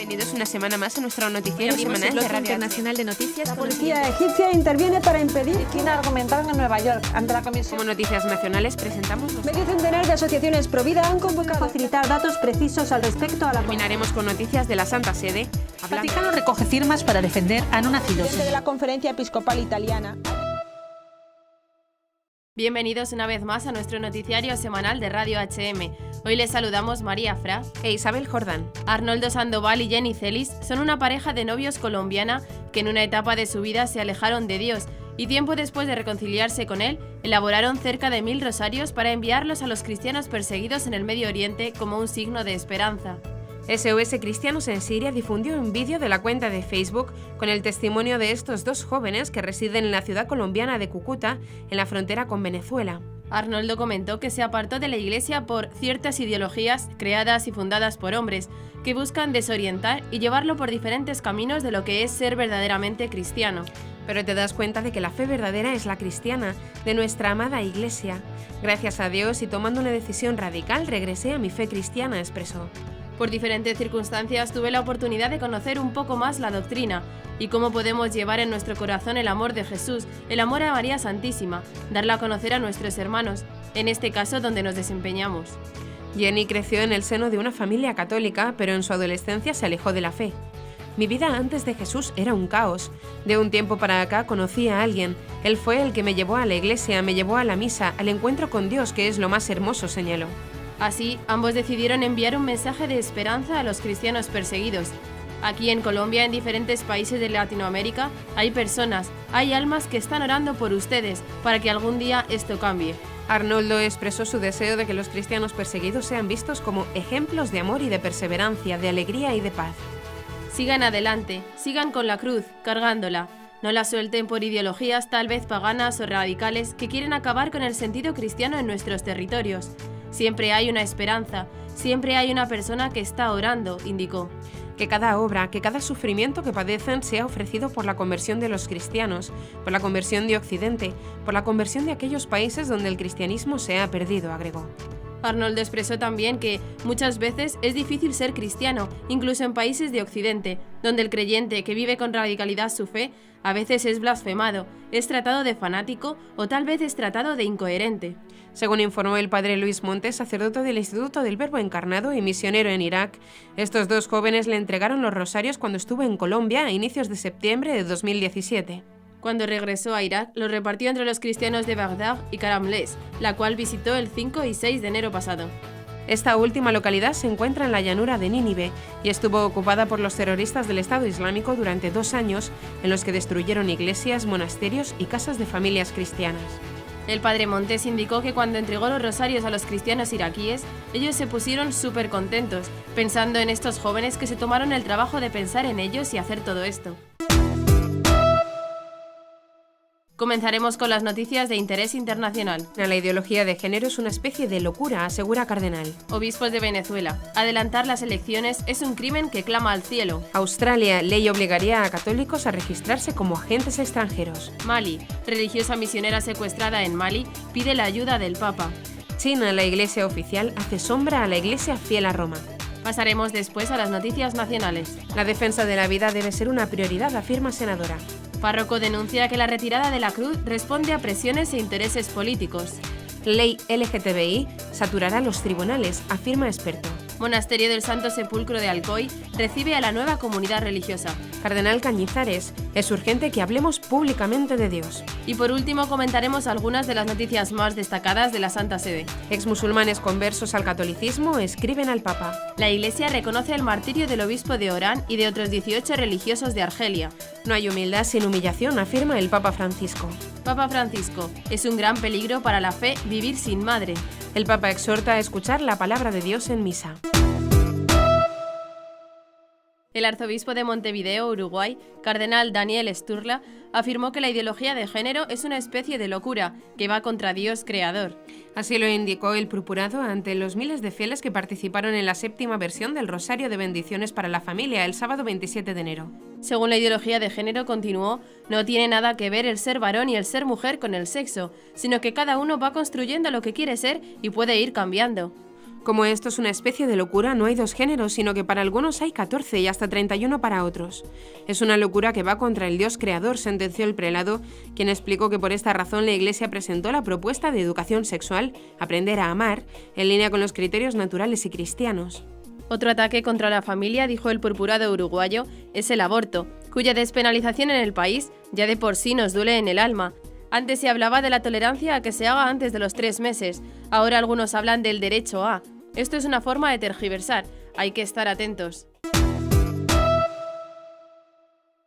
Bienvenidos una semana más a nuestro noticiero semanal de Radio Internacional de Noticias. La policía egipcia interviene para impedir que argumentaron en Nueva York ante la comisión. Como noticias nacionales presentamos Medio centenar de asociaciones pro vida han convocado a facilitar datos precisos al respecto a la... Terminaremos con noticias de la Santa Sede. El Vaticano recoge firmas para defender a no nacidos. de la Conferencia Episcopal Italiana. Bienvenidos una vez más a nuestro noticiario semanal de Radio HM. Hoy les saludamos María Fra e Isabel Jordán. Arnoldo Sandoval y Jenny Celis son una pareja de novios colombiana que en una etapa de su vida se alejaron de Dios y tiempo después de reconciliarse con él, elaboraron cerca de 1000 rosarios para enviarlos a los cristianos perseguidos en el Medio Oriente como un signo de esperanza. SOS Cristianos en Siria difundió un vídeo de la cuenta de Facebook con el testimonio de estos dos jóvenes que residen en la ciudad colombiana de Cúcuta, en la frontera con Venezuela. Arnoldo comentó que se apartó de la Iglesia por ciertas ideologías creadas y fundadas por hombres que buscan desorientar y llevarlo por diferentes caminos de lo que es ser verdaderamente cristiano. Pero te das cuenta de que la fe verdadera es la cristiana, de nuestra amada Iglesia. Gracias a Dios y tomando una decisión radical, regresé a mi fe cristiana, expresó. Por diferentes circunstancias tuve la oportunidad de conocer un poco más la doctrina y cómo podemos llevar en nuestro corazón el amor de Jesús, el amor a María Santísima, darla a conocer a nuestros hermanos, en este caso donde nos desempeñamos. Jenny creció en el seno de una familia católica, pero en su adolescencia se alejó de la fe. Mi vida antes de Jesús era un caos. De un tiempo para acá conocí a alguien. Él fue el que me llevó a la iglesia, me llevó a la misa, al encuentro con Dios, que es lo más hermoso, señaló. Así, ambos decidieron enviar un mensaje de esperanza a los cristianos perseguidos. Aquí en Colombia, en diferentes países de Latinoamérica, hay personas, hay almas que están orando por ustedes para que algún día esto cambie. Arnoldo expresó su deseo de que los cristianos perseguidos sean vistos como ejemplos de amor y de perseverancia, de alegría y de paz. Sigan adelante, sigan con la cruz, cargándola. No la suelten por ideologías tal vez paganas o radicales que quieren acabar con el sentido cristiano en nuestros territorios. Siempre hay una esperanza, siempre hay una persona que está orando, indicó. Que cada obra, que cada sufrimiento que padecen sea ofrecido por la conversión de los cristianos, por la conversión de Occidente, por la conversión de aquellos países donde el cristianismo se ha perdido, agregó. Arnoldo expresó también que muchas veces es difícil ser cristiano, incluso en países de Occidente, donde el creyente que vive con radicalidad su fe a veces es blasfemado, es tratado de fanático o tal vez es tratado de incoherente. Según informó el padre Luis Montes, sacerdote del Instituto del Verbo Encarnado y misionero en Irak, estos dos jóvenes le entregaron los rosarios cuando estuvo en Colombia a inicios de septiembre de 2017. Cuando regresó a Irak, los repartió entre los cristianos de Bagdad y Karamles, la cual visitó el 5 y 6 de enero pasado. Esta última localidad se encuentra en la llanura de Nínive y estuvo ocupada por los terroristas del Estado Islámico durante 2 años, en los que destruyeron iglesias, monasterios y casas de familias cristianas. El padre Montes indicó que cuando entregó los rosarios a los cristianos iraquíes, ellos se pusieron súper contentos, pensando en estos jóvenes que se tomaron el trabajo de pensar en ellos y hacer todo esto. Comenzaremos con las noticias de interés internacional. La ideología de género es una especie de locura, asegura Cardenal. Obispos de Venezuela. Adelantar las elecciones es un crimen que clama al cielo. Australia. Ley obligaría a católicos a registrarse como agentes extranjeros. Mali. Religiosa misionera secuestrada en Mali pide la ayuda del Papa. China. La iglesia oficial hace sombra a la iglesia fiel a Roma. Pasaremos después a las noticias nacionales. La defensa de la vida debe ser una prioridad, afirma senadora. Párroco denuncia que la retirada de la cruz responde a presiones e intereses políticos. Ley LGTBI saturará los tribunales, afirma experto. Monasterio del Santo Sepulcro de Alcoy recibe a la nueva comunidad religiosa. Cardenal Cañizares, es urgente que hablemos públicamente de Dios. Y por último comentaremos algunas de las noticias más destacadas de la Santa Sede. Exmusulmanes conversos al catolicismo escriben al Papa. La Iglesia reconoce el martirio del obispo de Orán y de otros 18 religiosos de Argelia. No hay humildad sin humillación, afirma el Papa Francisco. Papa Francisco, es un gran peligro para la fe vivir sin madre. El Papa exhorta a escuchar la palabra de Dios en misa. El arzobispo de Montevideo, Uruguay, cardenal Daniel Sturla, afirmó que la ideología de género es una especie de locura que va contra Dios creador. Así lo indicó el purpurado ante los miles de fieles que participaron en la 7ª versión del Rosario de Bendiciones para la Familia el sábado 27 de enero. Según la ideología de género, continuó, no tiene nada que ver el ser varón y el ser mujer con el sexo, sino que cada uno va construyendo lo que quiere ser y puede ir cambiando. Como esto es una especie de locura, no hay 2 géneros, sino que para algunos hay 14 y hasta 31 para otros. Es una locura que va contra el Dios creador, sentenció el prelado, quien explicó que por esta razón la Iglesia presentó la propuesta de educación sexual, aprender a amar, en línea con los criterios naturales y cristianos. Otro ataque contra la familia, dijo el purpurado uruguayo, es el aborto, cuya despenalización en el país ya de por sí nos duele en el alma. Antes se hablaba de la tolerancia a que se haga antes de los 3 meses, ahora algunos hablan del derecho a. Esto es una forma de tergiversar, hay que estar atentos.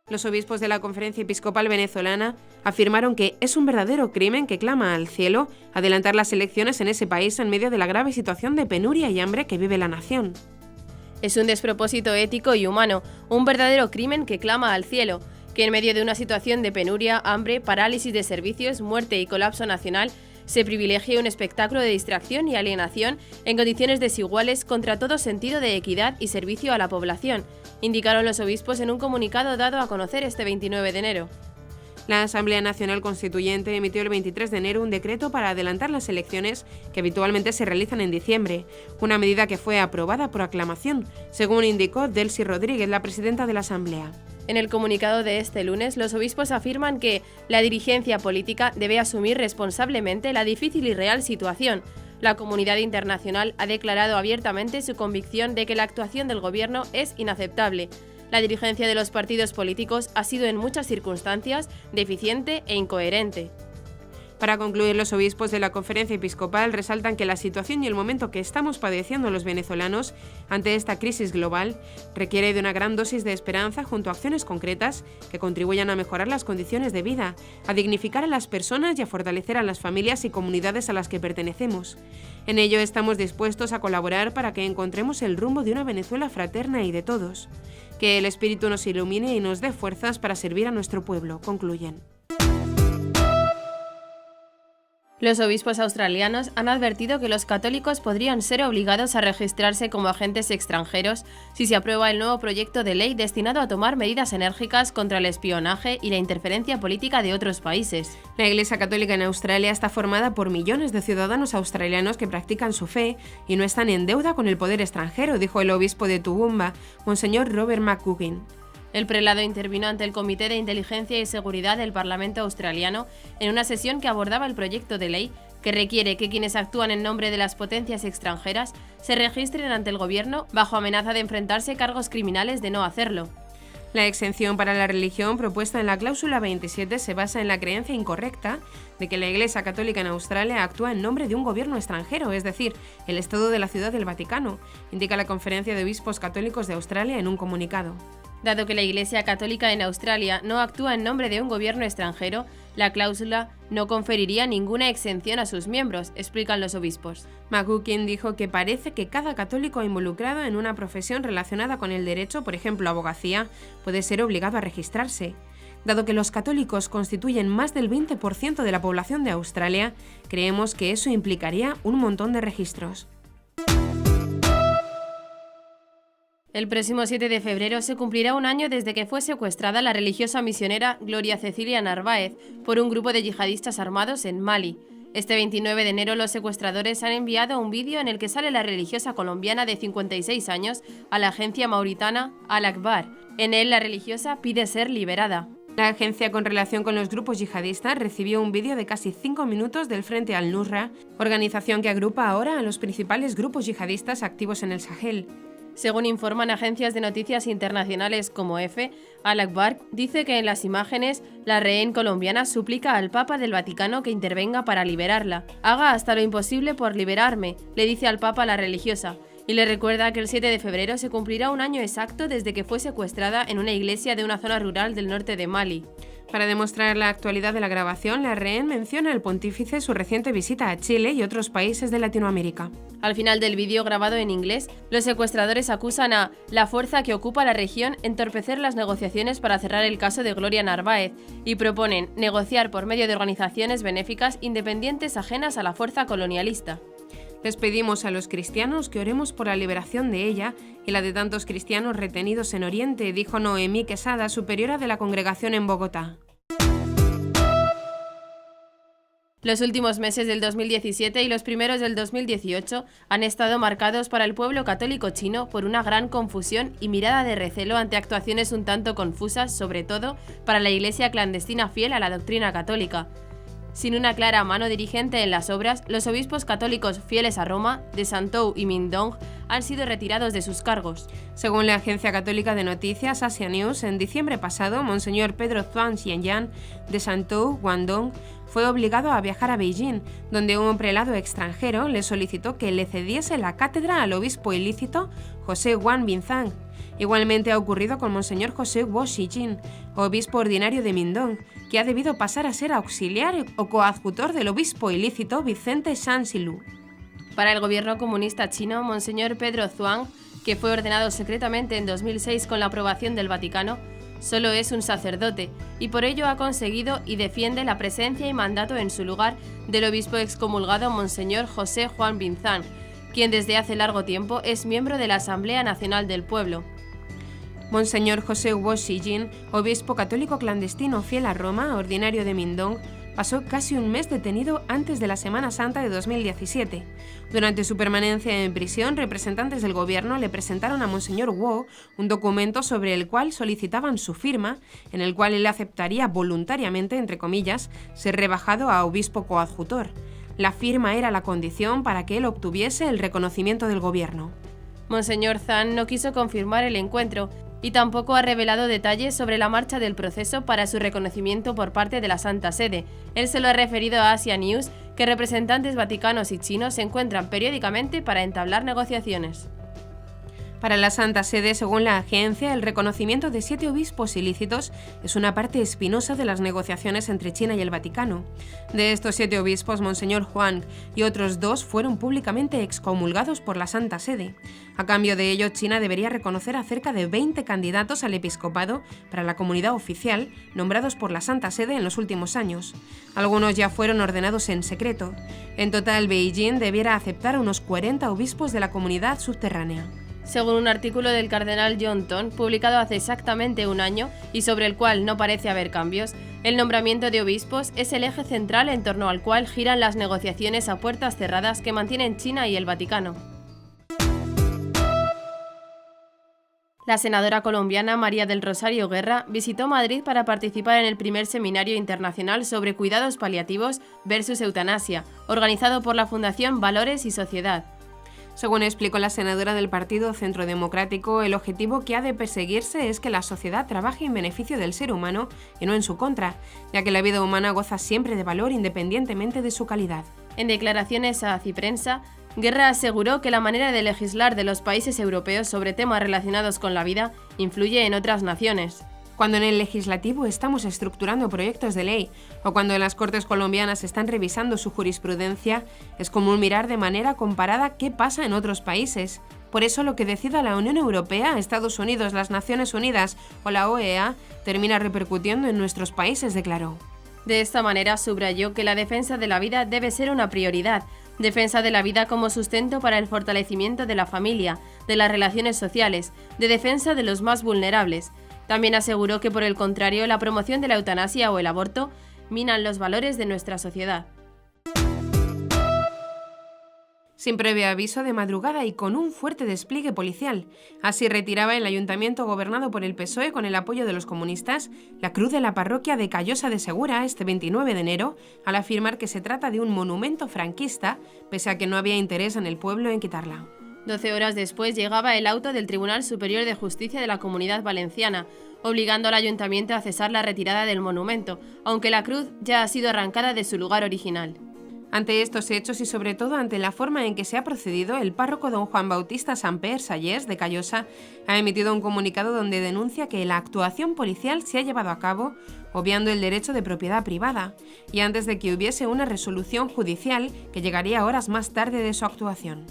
Los obispos de la Conferencia Episcopal Venezolana afirmaron que es un verdadero crimen que clama al cielo adelantar las elecciones en ese país en medio de la grave situación de penuria y hambre que vive la nación. Es un despropósito ético y humano, un verdadero crimen que clama al cielo, que en medio de una situación de penuria, hambre, parálisis de servicios, muerte y colapso nacional, se privilegie un espectáculo de distracción y alienación en condiciones desiguales contra todo sentido de equidad y servicio a la población, indicaron los obispos en un comunicado dado a conocer este 29 de enero. La Asamblea Nacional Constituyente emitió el 23 de enero un decreto para adelantar las elecciones que habitualmente se realizan en diciembre, una medida que fue aprobada por aclamación, según indicó Delcy Rodríguez, la presidenta de la Asamblea. En el comunicado de este lunes, los obispos afirman que la dirigencia política debe asumir responsablemente la difícil y real situación. La comunidad internacional ha declarado abiertamente su convicción de que la actuación del gobierno es inaceptable. La dirigencia de los partidos políticos ha sido en muchas circunstancias deficiente e incoherente. Para concluir, los obispos de la Conferencia Episcopal resaltan que la situación y el momento que estamos padeciendo los venezolanos ante esta crisis global requiere de una gran dosis de esperanza junto a acciones concretas que contribuyan a mejorar las condiciones de vida, a dignificar a las personas y a fortalecer a las familias y comunidades a las que pertenecemos. En ello estamos dispuestos a colaborar para que encontremos el rumbo de una Venezuela fraterna y de todos. Que el Espíritu nos ilumine y nos dé fuerzas para servir a nuestro pueblo, concluyen. Los obispos australianos han advertido que los católicos podrían ser obligados a registrarse como agentes extranjeros si se aprueba el nuevo proyecto de ley destinado a tomar medidas enérgicas contra el espionaje y la interferencia política de otros países. La Iglesia Católica en Australia está formada por millones de ciudadanos australianos que practican su fe y no están en deuda con el poder extranjero, dijo el obispo de Toowoomba, Monseñor Robert McGugan. El prelado intervino ante el Comité de Inteligencia y Seguridad del Parlamento australiano en una sesión que abordaba el proyecto de ley que requiere que quienes actúan en nombre de las potencias extranjeras se registren ante el gobierno bajo amenaza de enfrentarse cargos criminales de no hacerlo. La exención para la religión propuesta en la cláusula 27 se basa en la creencia incorrecta de que la Iglesia Católica en Australia actúa en nombre de un gobierno extranjero, es decir, el Estado de la Ciudad del Vaticano, indica la Conferencia de Obispos Católicos de Australia en un comunicado. Dado que la Iglesia Católica en Australia no actúa en nombre de un gobierno extranjero, la cláusula no conferiría ninguna exención a sus miembros, explican los obispos. McGugan dijo que parece que cada católico involucrado en una profesión relacionada con el derecho, por ejemplo abogacía, puede ser obligado a registrarse. Dado que los católicos constituyen más del 20% de la población de Australia, creemos que eso implicaría un montón de registros. El próximo 7 de febrero se cumplirá un año desde que fue secuestrada la religiosa misionera Gloria Cecilia Narváez por un grupo de yihadistas armados en Mali. Este 29 de enero los secuestradores han enviado un vídeo en el que sale la religiosa colombiana de 56 años a la agencia mauritana Al-Akbar. En él la religiosa pide ser liberada. La agencia con relación con los grupos yihadistas recibió un vídeo de casi 5 minutos del Frente al-Nusra, organización que agrupa ahora a los principales grupos yihadistas activos en el Sahel. Según informan agencias de noticias internacionales como EFE, Al-Akbar dice que en las imágenes la rehén colombiana suplica al Papa del Vaticano que intervenga para liberarla. Haga hasta lo imposible por liberarme, le dice al Papa la religiosa, y le recuerda que el 7 de febrero se cumplirá un año exacto desde que fue secuestrada en una iglesia de una zona rural del norte de Mali. Para demostrar la actualidad de la grabación, la rehén menciona al pontífice su reciente visita a Chile y otros países de Latinoamérica. Al final del vídeo grabado en inglés, los secuestradores acusan a la fuerza que ocupa la región entorpecer las negociaciones para cerrar el caso de Gloria Narváez y proponen negociar por medio de organizaciones benéficas independientes ajenas a la fuerza colonialista. Les pedimos a los cristianos que oremos por la liberación de ella y la de tantos cristianos retenidos en Oriente, dijo Noemí Quesada, superiora de la congregación en Bogotá. Los últimos meses del 2017 y los primeros del 2018 han estado marcados para el pueblo católico chino por una gran confusión y mirada de recelo ante actuaciones un tanto confusas, sobre todo para la iglesia clandestina fiel a la doctrina católica. Sin una clara mano dirigente en las obras, los obispos católicos fieles a Roma, de Santou y Mindong, han sido retirados de sus cargos. Según la agencia católica de noticias Asia News, en diciembre pasado, Monseñor Pedro Zuan Xianyan, de Santou, Guangdong, fue obligado a viajar a Beijing, donde un prelado extranjero le solicitó que le cediese la cátedra al obispo ilícito José Wang Binzang. Igualmente ha ocurrido con Monseñor José Guo Shijin, obispo ordinario de Mindong, que ha debido pasar a ser auxiliar o coadjutor del obispo ilícito Vicente Shanxilu. Para el gobierno comunista chino, Monseñor Pedro Zuang, que fue ordenado secretamente en 2006 con la aprobación del Vaticano, solo es un sacerdote y por ello ha conseguido y defiende la presencia y mandato en su lugar del obispo excomulgado Monseñor José Juan Binzang, quien desde hace largo tiempo es miembro de la Asamblea Nacional del Pueblo. Monseñor José Guo Shijin, obispo católico clandestino fiel a Roma, ordinario de Mindong, pasó casi un mes detenido antes de la Semana Santa de 2017. Durante su permanencia en prisión, representantes del gobierno le presentaron a Monseñor Guo un documento sobre el cual solicitaban su firma, en el cual él aceptaría voluntariamente, entre comillas, ser rebajado a obispo coadjutor. La firma era la condición para que él obtuviese el reconocimiento del gobierno. Monseñor Zhang no quiso confirmar el encuentro y tampoco ha revelado detalles sobre la marcha del proceso para su reconocimiento por parte de la Santa Sede. Él se lo ha referido a Asia News, que representantes vaticanos y chinos se encuentran periódicamente para entablar negociaciones. Para la Santa Sede, según la agencia, el reconocimiento de 7 obispos ilícitos es una parte espinosa de las negociaciones entre China y el Vaticano. De estos 7 obispos, Monseñor Huang y otros 2 fueron públicamente excomulgados por la Santa Sede. A cambio de ello, China debería reconocer a cerca de 20 candidatos al episcopado para la comunidad oficial nombrados por la Santa Sede en los últimos años. Algunos ya fueron ordenados en secreto. En total, Beijing debiera aceptar a unos 40 obispos de la comunidad subterránea. Según un artículo del cardenal John Ton, publicado hace exactamente un año y sobre el cual no parece haber cambios, el nombramiento de obispos es el eje central en torno al cual giran las negociaciones a puertas cerradas que mantienen China y el Vaticano. La senadora colombiana María del Rosario Guerra visitó Madrid para participar en el primer seminario internacional sobre cuidados paliativos versus eutanasia, organizado por la Fundación Valores y Sociedad. Según explicó la senadora del Partido Centro Democrático, el objetivo que ha de perseguirse es que la sociedad trabaje en beneficio del ser humano y no en su contra, ya que la vida humana goza siempre de valor independientemente de su calidad. En declaraciones a Ciprensa, Guerra aseguró que la manera de legislar de los países europeos sobre temas relacionados con la vida influye en otras naciones. Cuando en el legislativo estamos estructurando proyectos de ley o cuando en las Cortes colombianas están revisando su jurisprudencia, es común mirar de manera comparada qué pasa en otros países. Por eso lo que decida la Unión Europea, Estados Unidos, las Naciones Unidas o la OEA termina repercutiendo en nuestros países, declaró. De esta manera subrayó que la defensa de la vida debe ser una prioridad, defensa de la vida como sustento para el fortalecimiento de la familia, de las relaciones sociales, de defensa de los más vulnerables. También aseguró que, por el contrario, la promoción de la eutanasia o el aborto minan los valores de nuestra sociedad. Sin previo aviso, de madrugada y con un fuerte despliegue policial. Así retiraba el ayuntamiento gobernado por el PSOE con el apoyo de los comunistas la cruz de la parroquia de Callosa de Segura este 29 de enero, al afirmar que se trata de un monumento franquista, pese a que no había interés en el pueblo en quitarla. 12 horas después llegaba el auto del Tribunal Superior de Justicia de la Comunidad Valenciana, obligando al ayuntamiento a cesar la retirada del monumento, aunque la cruz ya ha sido arrancada de su lugar original. Ante estos hechos y sobre todo ante la forma en que se ha procedido, el párroco don Juan Bautista Samper Sayers de Callosa ha emitido un comunicado donde denuncia que la actuación policial se ha llevado a cabo obviando el derecho de propiedad privada y antes de que hubiese una resolución judicial que llegaría horas más tarde de su actuación.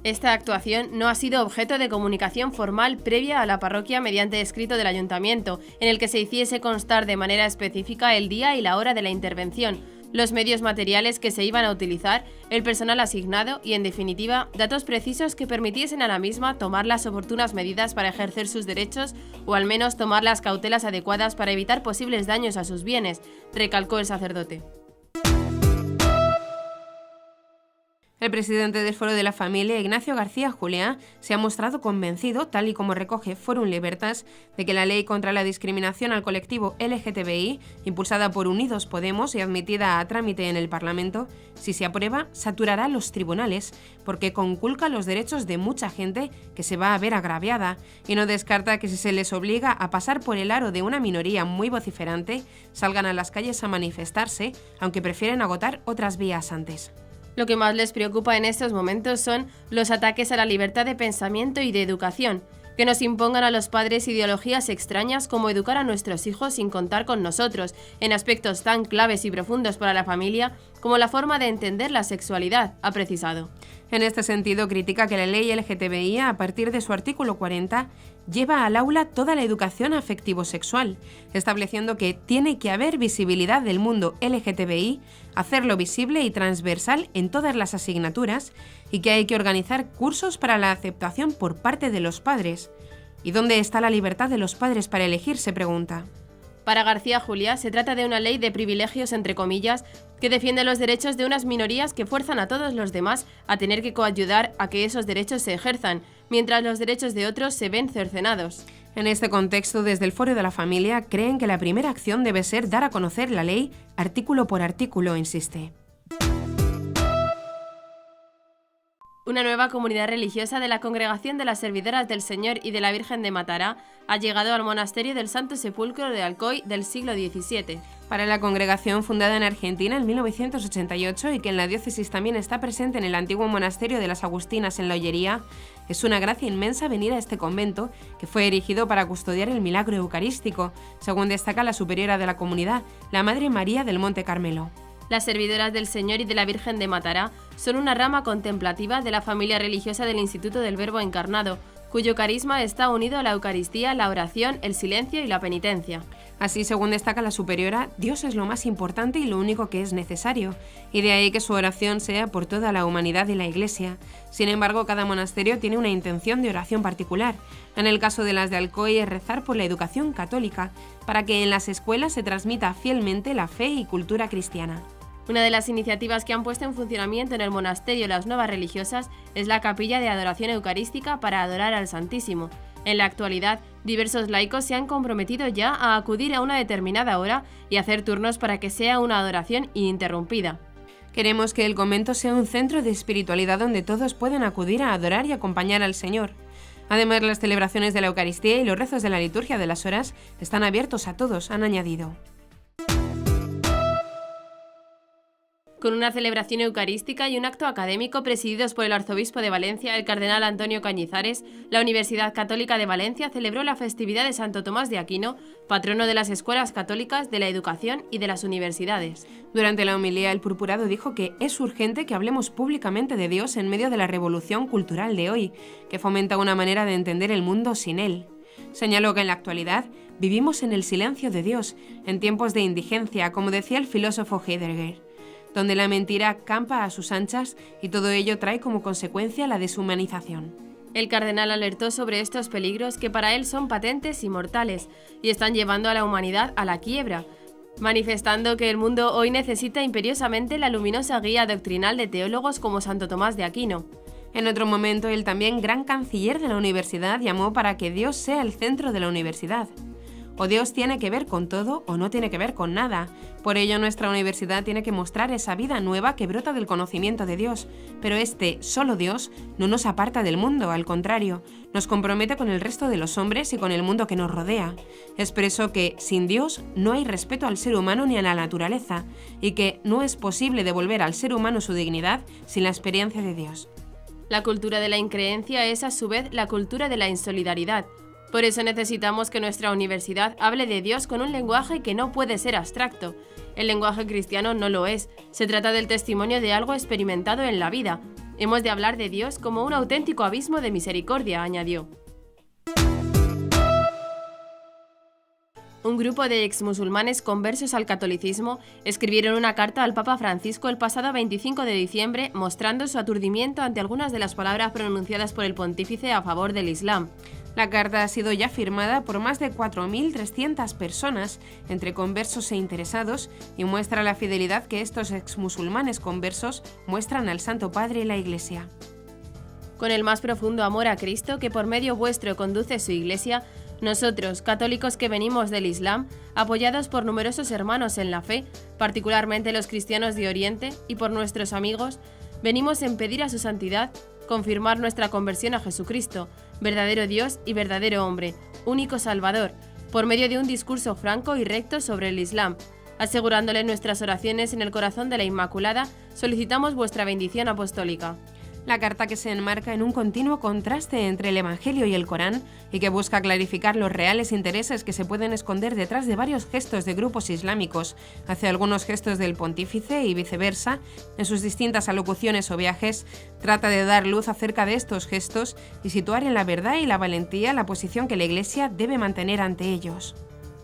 Esta actuación no ha sido objeto de comunicación formal previa a la parroquia mediante escrito del ayuntamiento, en el que se hiciese constar de manera específica el día y la hora de la intervención, los medios materiales que se iban a utilizar, el personal asignado y, en definitiva, datos precisos que permitiesen a la misma tomar las oportunas medidas para ejercer sus derechos o al menos tomar las cautelas adecuadas para evitar posibles daños a sus bienes, recalcó el sacerdote. El presidente del Foro de la Familia, Ignacio García Juliá, se ha mostrado convencido, tal y como recoge Forum Libertas, de que la ley contra la discriminación al colectivo LGTBI, impulsada por Unidos Podemos y admitida a trámite en el Parlamento, si se aprueba, saturará los tribunales, porque conculca los derechos de mucha gente que se va a ver agraviada, y no descarta que si se les obliga a pasar por el aro de una minoría muy vociferante, salgan a las calles a manifestarse, aunque prefieren agotar otras vías antes. Lo que más les preocupa en estos momentos son los ataques a la libertad de pensamiento y de educación, que nos impongan a los padres ideologías extrañas como educar a nuestros hijos sin contar con nosotros, en aspectos tan claves y profundos para la familia como la forma de entender la sexualidad, ha precisado. En este sentido, critica que la ley LGTBI, a partir de su artículo 40, lleva al aula toda la educación afectivo-sexual, estableciendo que tiene que haber visibilidad del mundo LGTBI, hacerlo visible y transversal en todas las asignaturas, y que hay que organizar cursos para la aceptación por parte de los padres. ¿Y dónde está la libertad de los padres para elegir?, se pregunta. Para García Juliá, se trata de una ley de privilegios, entre comillas, que defiende los derechos de unas minorías que fuerzan a todos los demás a tener que coayudar a que esos derechos se ejerzan, mientras los derechos de otros se ven cercenados. En este contexto, desde el Foro de la Familia, creen que la primera acción debe ser dar a conocer la ley artículo por artículo, insiste. Una nueva comunidad religiosa de la Congregación de las Servidoras del Señor y de la Virgen de Matará ha llegado al monasterio del Santo Sepulcro de Alcoy del siglo XVII. Para la congregación, fundada en Argentina en 1988 y que en la diócesis también está presente en el antiguo monasterio de las Agustinas en La Ollería, es una gracia inmensa venir a este convento que fue erigido para custodiar el milagro eucarístico, según destaca la superiora de la comunidad, la Madre María del Monte Carmelo. Las Servidoras del Señor y de la Virgen de Matará son una rama contemplativa de la familia religiosa del Instituto del Verbo Encarnado, cuyo carisma está unido a la Eucaristía, la oración, el silencio y la penitencia. Así, según destaca la superiora, Dios es lo más importante y lo único que es necesario, y de ahí que su oración sea por toda la humanidad y la Iglesia. Sin embargo, cada monasterio tiene una intención de oración particular. En el caso de las de Alcoy es rezar por la educación católica, para que en las escuelas se transmita fielmente la fe y cultura cristiana. Una de las iniciativas que han puesto en funcionamiento en el monasterio las nuevas religiosas es la capilla de adoración eucarística para adorar al Santísimo. En la actualidad, diversos laicos se han comprometido ya a acudir a una determinada hora y hacer turnos para que sea una adoración ininterrumpida. Queremos que el convento sea un centro de espiritualidad donde todos puedan acudir a adorar y acompañar al Señor. Además, las celebraciones de la Eucaristía y los rezos de la liturgia de las horas están abiertos a todos, han añadido. Con una celebración eucarística y un acto académico presididos por el arzobispo de Valencia, el cardenal Antonio Cañizares, la Universidad Católica de Valencia celebró la festividad de Santo Tomás de Aquino, patrono de las escuelas católicas, de la educación y de las universidades. Durante la homilía, el purpurado dijo que es urgente que hablemos públicamente de Dios en medio de la revolución cultural de hoy, que fomenta una manera de entender el mundo sin Él. Señaló que en la actualidad vivimos en el silencio de Dios, en tiempos de indigencia, como decía el filósofo Heidegger, donde la mentira campa a sus anchas y todo ello trae como consecuencia la deshumanización. El cardenal alertó sobre estos peligros que para él son patentes y mortales y están llevando a la humanidad a la quiebra, manifestando que el mundo hoy necesita imperiosamente la luminosa guía doctrinal de teólogos como Santo Tomás de Aquino. En otro momento, el también gran canciller de la universidad llamó para que Dios sea el centro de la universidad. O Dios tiene que ver con todo o no tiene que ver con nada. Por ello, nuestra universidad tiene que mostrar esa vida nueva que brota del conocimiento de Dios. Pero solo Dios, no nos aparta del mundo, al contrario, nos compromete con el resto de los hombres y con el mundo que nos rodea. Expresó que, sin Dios, no hay respeto al ser humano ni a la naturaleza, y que no es posible devolver al ser humano su dignidad sin la experiencia de Dios. La cultura de la increencia es, a su vez, la cultura de la insolidaridad. Por eso necesitamos que nuestra universidad hable de Dios con un lenguaje que no puede ser abstracto. El lenguaje cristiano no lo es. Se trata del testimonio de algo experimentado en la vida. Hemos de hablar de Dios como un auténtico abismo de misericordia, añadió. Un grupo de exmusulmanes conversos al catolicismo escribieron una carta al Papa Francisco el pasado 25 de diciembre mostrando su aturdimiento ante algunas de las palabras pronunciadas por el pontífice a favor del Islam. La carta ha sido ya firmada por más de 4.300 personas, entre conversos e interesados, y muestra la fidelidad que estos exmusulmanes conversos muestran al Santo Padre y la Iglesia. Con el más profundo amor a Cristo, que por medio vuestro conduce su Iglesia, nosotros, católicos que venimos del Islam, apoyados por numerosos hermanos en la fe, particularmente los cristianos de Oriente, y por nuestros amigos, venimos en pedir a su santidad confirmar nuestra conversión a Jesucristo, verdadero Dios y verdadero hombre, único Salvador, por medio de un discurso franco y recto sobre el Islam. Asegurándole nuestras oraciones en el corazón de la Inmaculada, solicitamos vuestra bendición apostólica. La carta, que se enmarca en un continuo contraste entre el Evangelio y el Corán y que busca clarificar los reales intereses que se pueden esconder detrás de varios gestos de grupos islámicos hacia algunos gestos del pontífice y viceversa, en sus distintas alocuciones o viajes, trata de dar luz acerca de estos gestos y situar en la verdad y la valentía la posición que la Iglesia debe mantener ante ellos.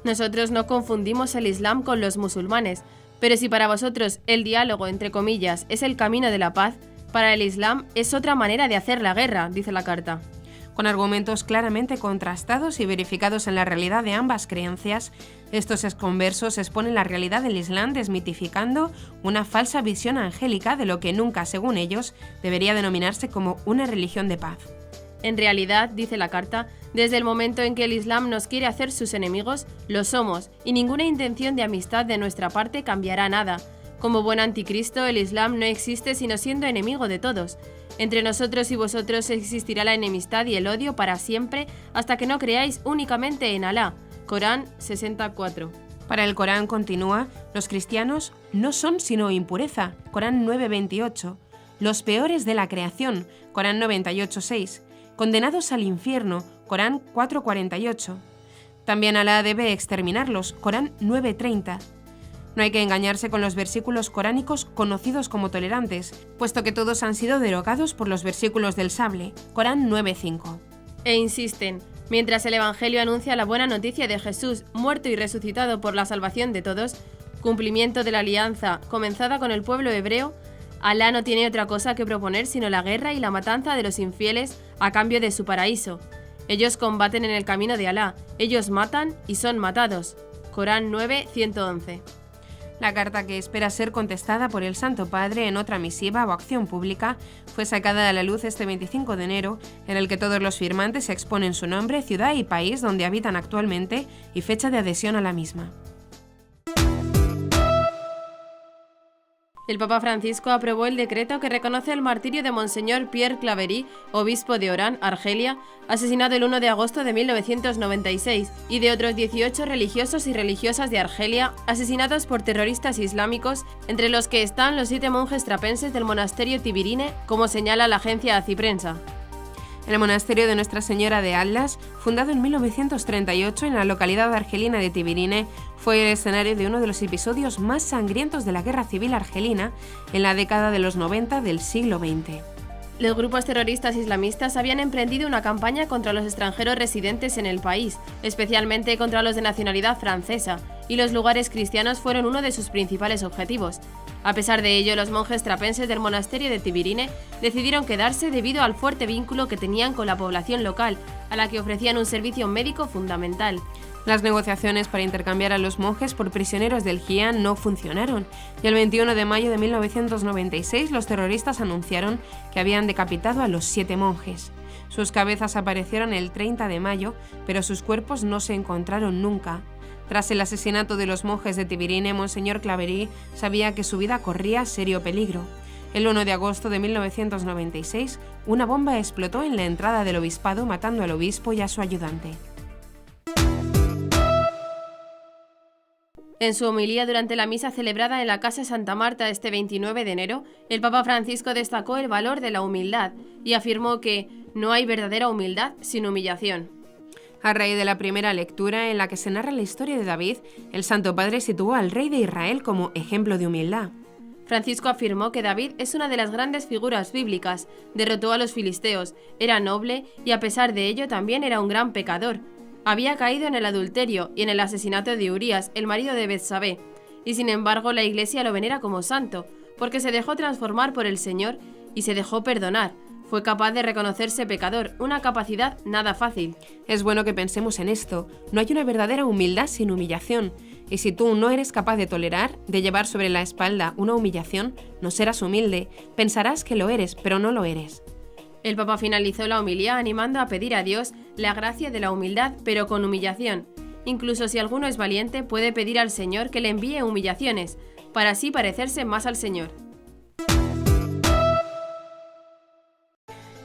Nosotros no confundimos el Islam con los musulmanes, pero si para vosotros el diálogo, entre comillas, es el camino de la paz, para el Islam es otra manera de hacer la guerra, dice la carta. Con argumentos claramente contrastados y verificados en la realidad de ambas creencias, estos exconversos exponen la realidad del Islam desmitificando una falsa visión angélica de lo que nunca, según ellos, debería denominarse como una religión de paz. En realidad, dice la carta, desde el momento en que el Islam nos quiere hacer sus enemigos, lo somos, y ninguna intención de amistad de nuestra parte cambiará nada. Como buen anticristo, el Islam no existe sino siendo enemigo de todos. Entre nosotros y vosotros existirá la enemistad y el odio para siempre hasta que no creáis únicamente en Alá. Corán 64. Para el Corán, continúa, los cristianos no son sino impureza. Corán 9:28. Los peores de la creación. Corán 98:6. Condenados al infierno. Corán 4:48. También Alá debe exterminarlos. Corán 9:30. No hay que engañarse con los versículos coránicos conocidos como tolerantes, puesto que todos han sido derogados por los versículos del sable, Corán 9:5. E insisten, mientras el Evangelio anuncia la buena noticia de Jesús, muerto y resucitado por la salvación de todos, cumplimiento de la alianza comenzada con el pueblo hebreo, Alá no tiene otra cosa que proponer sino la guerra y la matanza de los infieles a cambio de su paraíso. Ellos combaten en el camino de Alá, ellos matan y son matados. Corán 9:111. La carta, que espera ser contestada por el Santo Padre en otra misiva o acción pública, fue sacada a la luz este 25 de enero, en el que todos los firmantes exponen su nombre, ciudad y país donde habitan actualmente y fecha de adhesión a la misma. El Papa Francisco aprobó el decreto que reconoce el martirio de Monseñor Pierre Claverie, obispo de Orán, Argelia, asesinado el 1 de agosto de 1996, y de otros 18 religiosos y religiosas de Argelia, asesinados por terroristas islámicos, entre los que están los 7 monjes trapenses del monasterio Tibirine, como señala la agencia Aciprensa. El monasterio de Nuestra Señora de Atlas, fundado en 1938 en la localidad argelina de Tibirine, fue el escenario de uno de los episodios más sangrientos de la Guerra Civil argelina en la década de los 90 del siglo XX. Los grupos terroristas islamistas habían emprendido una campaña contra los extranjeros residentes en el país, especialmente contra los de nacionalidad francesa, y los lugares cristianos fueron uno de sus principales objetivos. A pesar de ello, los monjes trapenses del monasterio de Tibirine decidieron quedarse debido al fuerte vínculo que tenían con la población local, a la que ofrecían un servicio médico fundamental. Las negociaciones para intercambiar a los monjes por prisioneros del Jiyan no funcionaron, y el 21 de mayo de 1996 los terroristas anunciaron que habían decapitado a los 7 monjes. Sus cabezas aparecieron el 30 de mayo, pero sus cuerpos no se encontraron nunca. Tras el asesinato de los monjes de Tibirine, Monseñor Claverie sabía que su vida corría serio peligro. El 1 de agosto de 1996, una bomba explotó en la entrada del obispado, matando al obispo y a su ayudante. En su homilía durante la misa celebrada en la Casa Santa Marta este 29 de enero, el Papa Francisco destacó el valor de la humildad y afirmó que no hay verdadera humildad sin humillación. A raíz de la primera lectura, en la que se narra la historia de David, el Santo Padre situó al rey de Israel como ejemplo de humildad. Francisco afirmó que David es una de las grandes figuras bíblicas, derrotó a los filisteos, era noble y a pesar de ello también era un gran pecador. Había caído en el adulterio y en el asesinato de Urías, el marido de Betsabé, y sin embargo la Iglesia lo venera como santo, porque se dejó transformar por el Señor y se dejó perdonar. Fue capaz de reconocerse pecador, una capacidad nada fácil. Es bueno que pensemos en esto. No hay una verdadera humildad sin humillación. Y si tú no eres capaz de tolerar, de llevar sobre la espalda una humillación, no serás humilde. Pensarás que lo eres, pero no lo eres. El Papa finalizó la homilía animando a pedir a Dios la gracia de la humildad, pero con humillación. Incluso si alguno es valiente, puede pedir al Señor que le envíe humillaciones, para así parecerse más al Señor.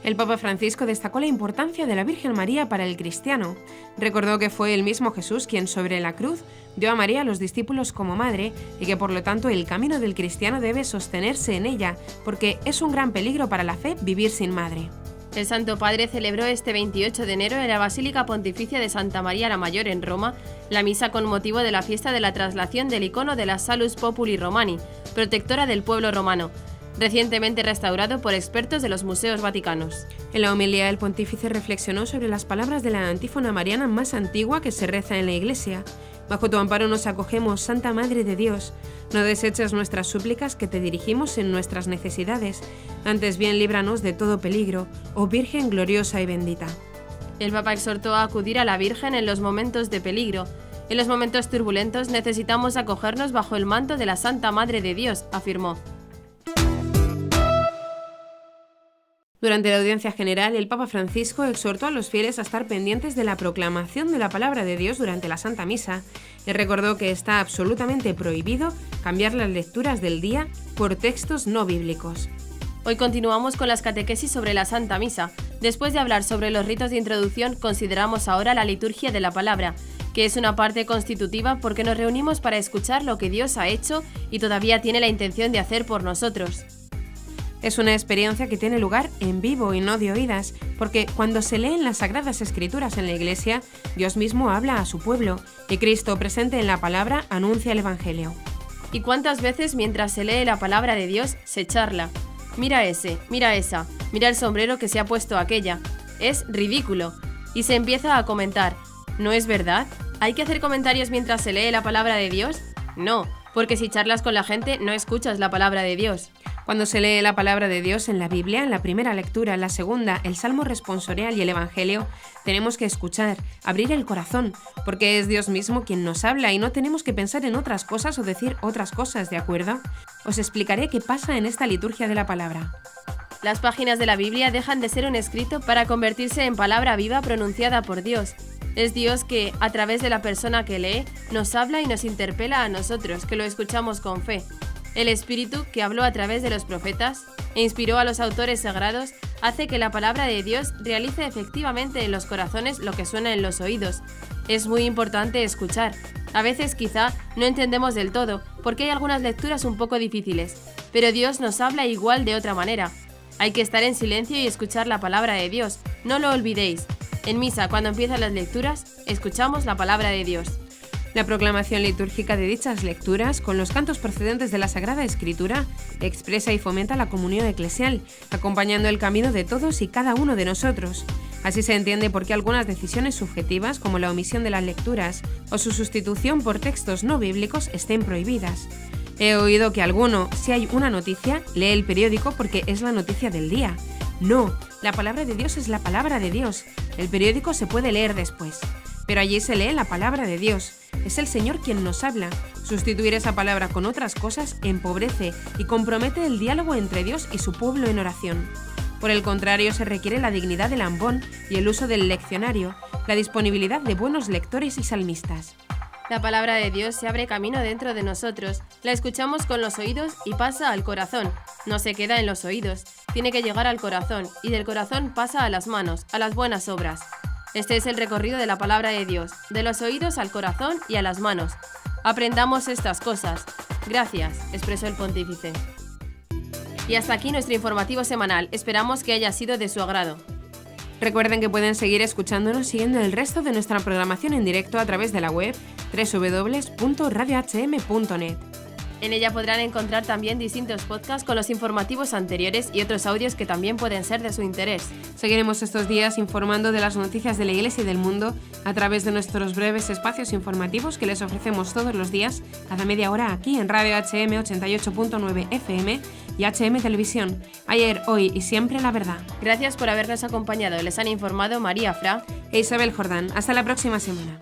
El Papa Francisco destacó la importancia de la Virgen María para el cristiano. Recordó que fue el mismo Jesús quien sobre la cruz dio a María a los discípulos como madre y que por lo tanto el camino del cristiano debe sostenerse en ella, porque es un gran peligro para la fe vivir sin madre. El Santo Padre celebró este 28 de enero en la Basílica Pontificia de Santa María la Mayor en Roma la misa con motivo de la fiesta de la traslación del icono de la Salus Populi Romani, protectora del pueblo romano, recientemente restaurado por expertos de los museos vaticanos. En la homilía, el pontífice reflexionó sobre las palabras de la antífona mariana más antigua que se reza en la Iglesia. Bajo tu amparo nos acogemos, Santa Madre de Dios. No deseches nuestras súplicas que te dirigimos en nuestras necesidades. Antes bien, líbranos de todo peligro, oh Virgen gloriosa y bendita. El Papa exhortó a acudir a la Virgen en los momentos de peligro. En los momentos turbulentos necesitamos acogernos bajo el manto de la Santa Madre de Dios, afirmó. Durante la audiencia general, el Papa Francisco exhortó a los fieles a estar pendientes de la proclamación de la palabra de Dios durante la Santa Misa y recordó que está absolutamente prohibido cambiar las lecturas del día por textos no bíblicos. Hoy continuamos con las catequesis sobre la Santa Misa. Después de hablar sobre los ritos de introducción, consideramos ahora la liturgia de la palabra, que es una parte constitutiva porque nos reunimos para escuchar lo que Dios ha hecho y todavía tiene la intención de hacer por nosotros. Es una experiencia que tiene lugar en vivo y no de oídas, porque cuando se leen las Sagradas Escrituras en la Iglesia, Dios mismo habla a su pueblo y Cristo, presente en la palabra, anuncia el Evangelio. ¿Y cuántas veces mientras se lee la palabra de Dios se charla? Mira ese, mira esa, mira el sombrero que se ha puesto aquella. Es ridículo. Y se empieza a comentar. ¿No es verdad? ¿Hay que hacer comentarios mientras se lee la palabra de Dios? No, porque si charlas con la gente no escuchas la palabra de Dios. Cuando se lee la palabra de Dios en la Biblia, en la primera lectura, en la segunda, el Salmo responsorial y el Evangelio, tenemos que escuchar, abrir el corazón, porque es Dios mismo quien nos habla y no tenemos que pensar en otras cosas o decir otras cosas, ¿de acuerdo? Os explicaré qué pasa en esta liturgia de la palabra. Las páginas de la Biblia dejan de ser un escrito para convertirse en palabra viva pronunciada por Dios. Es Dios que, a través de la persona que lee, nos habla y nos interpela a nosotros, que lo escuchamos con fe. El Espíritu, que habló a través de los profetas e inspiró a los autores sagrados, hace que la palabra de Dios realice efectivamente en los corazones lo que suena en los oídos. Es muy importante escuchar. A veces quizá no entendemos del todo, porque hay algunas lecturas un poco difíciles, pero Dios nos habla igual de otra manera. Hay que estar en silencio y escuchar la palabra de Dios, no lo olvidéis. En misa, cuando empiezan las lecturas, escuchamos la palabra de Dios. La proclamación litúrgica de dichas lecturas, con los cantos procedentes de la Sagrada Escritura, expresa y fomenta la comunión eclesial, acompañando el camino de todos y cada uno de nosotros. Así se entiende por qué algunas decisiones subjetivas, como la omisión de las lecturas o su sustitución por textos no bíblicos, estén prohibidas. He oído que alguno, si hay una noticia, lee el periódico porque es la noticia del día. No, la palabra de Dios es la palabra de Dios. El periódico se puede leer después, pero allí se lee la palabra de Dios. Es el Señor quien nos habla. Sustituir esa palabra con otras cosas empobrece y compromete el diálogo entre Dios y su pueblo en oración. Por el contrario, se requiere la dignidad del ambón y el uso del leccionario, la disponibilidad de buenos lectores y salmistas. La palabra de Dios se abre camino dentro de nosotros, la escuchamos con los oídos y pasa al corazón. No se queda en los oídos, tiene que llegar al corazón y del corazón pasa a las manos, a las buenas obras. Este es el recorrido de la palabra de Dios, de los oídos al corazón y a las manos. Aprendamos estas cosas. Gracias, expresó el pontífice. Y hasta aquí nuestro informativo semanal. Esperamos que haya sido de su agrado. Recuerden que pueden seguir escuchándonos siguiendo el resto de nuestra programación en directo a través de la web www.radiohm.net. En ella podrán encontrar también distintos podcasts con los informativos anteriores y otros audios que también pueden ser de su interés. Seguiremos estos días informando de las noticias de la Iglesia y del mundo a través de nuestros breves espacios informativos que les ofrecemos todos los días, cada media hora aquí en Radio HM 88.9 FM y HM Televisión. Ayer, hoy y siempre la verdad. Gracias por habernos acompañado. Les han informado María Fra e Isabel Jordán. Hasta la próxima semana.